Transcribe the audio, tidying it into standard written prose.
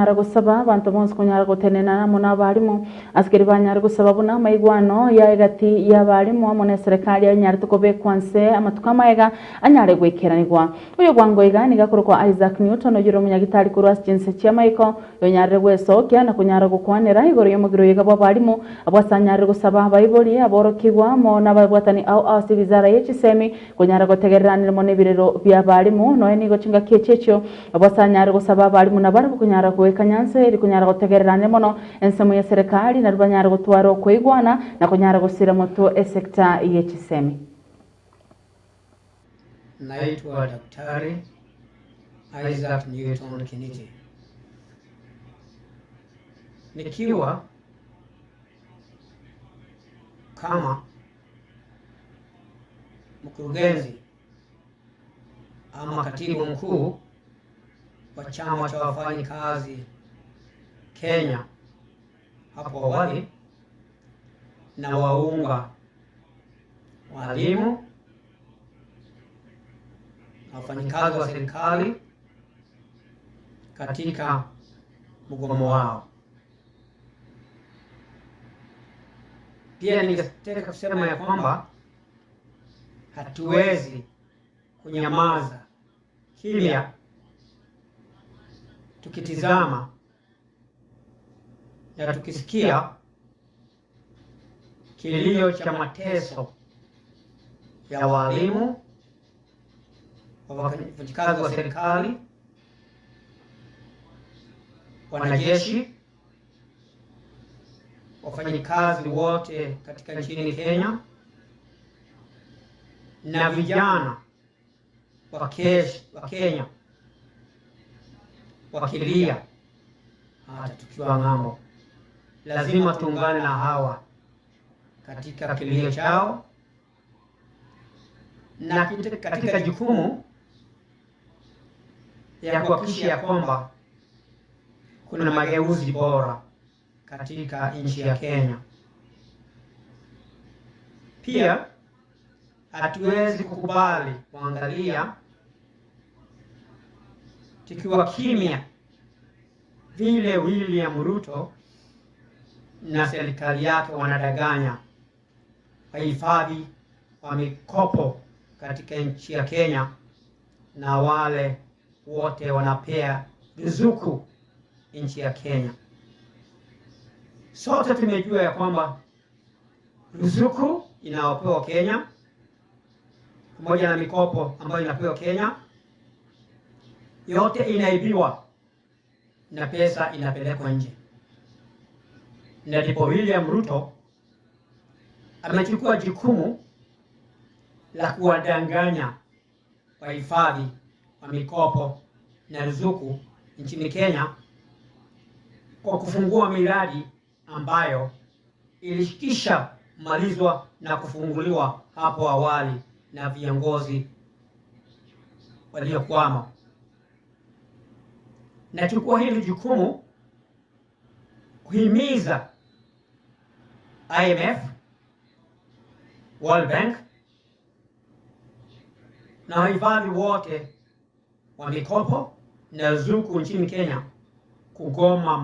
kunyara gusaba abantu bonse kunyara gutenena muna barimu askeri banyara gusaba buna maigwano ya gati ya barimu amone serikali yanyara tukobe kwanse amatukama ega anyare gwekeranirwa uyo gwango ega ni gakuru kwa Isaac Newton oyiro munyagitari kurwas jinse cia maiko yonyare gwesokia na kunyara gukwanira igoro yomugiro yega bwa barimu abwasanyara gusaba bayiboli aborokigwa mo nababwatani au sivizara yechisemi kunyara gutegereranira mone birero bya barimu no eni gochinga kiechecho abwasanyara gusaba barimu na bari kunyara kuwekanyanse iri kunyara gutegereranira mono ensemo ya serikali na banyara gutwaro kwigwana na kunyara gusira moto sekta yechisemi. Naitwa Daktari Isaac Newton Kiniti, nikiwa kama mkurugenzi ama katibu mkuu wa chama cha wafanyikazi Kenya hapo awali, na waunga walimu na wafanyikazi wa serikali katika mgomo wao. Pia ningetaka kusema ya kwamba hatuwezi kunyamaza kimya tukitizama na tukisikia kilio cha mateso ya walimu, wafanyikazi wa serikali, wanajeshi, wafanyikazi wote katika nchini Kenya na vijana wa Kenya wakilia hata tukiwa ng'ambo. Lazima tuungane na hawa katika kilio chao na katika jukumu ya kuhakikisha ya kwamba kuna mageuzi bora katika nchi ya Kenya. Pia hatuwezi kukubali kuangalia tukiwa kimya vile William Ruto na serikali yake wanadanganya wahifadhi wa mikopo katika nchi ya Kenya, na wale wote wanapea ruzuku nchi ya Kenya. Sote tumejua ya kwamba ruzuku inayopewa Kenya pamoja na mikopo ambayo inapewa Kenya yote inaibiwa na pesa inapelekwa nje. Na ndipo William Ruto amechukua jukumu la kuwadanganya wahifadhi wa mikopo na ruzuku nchini Kenya kwa kufungua miradi ambayo ilikisha malizwa na kufunguliwa hapo awali na viongozi waliokwama. Nachukua hili jukumu kuhimiza IMF, World Bank na wahifadhi wote wa mikopo na ruzuku nchini Kenya kugoma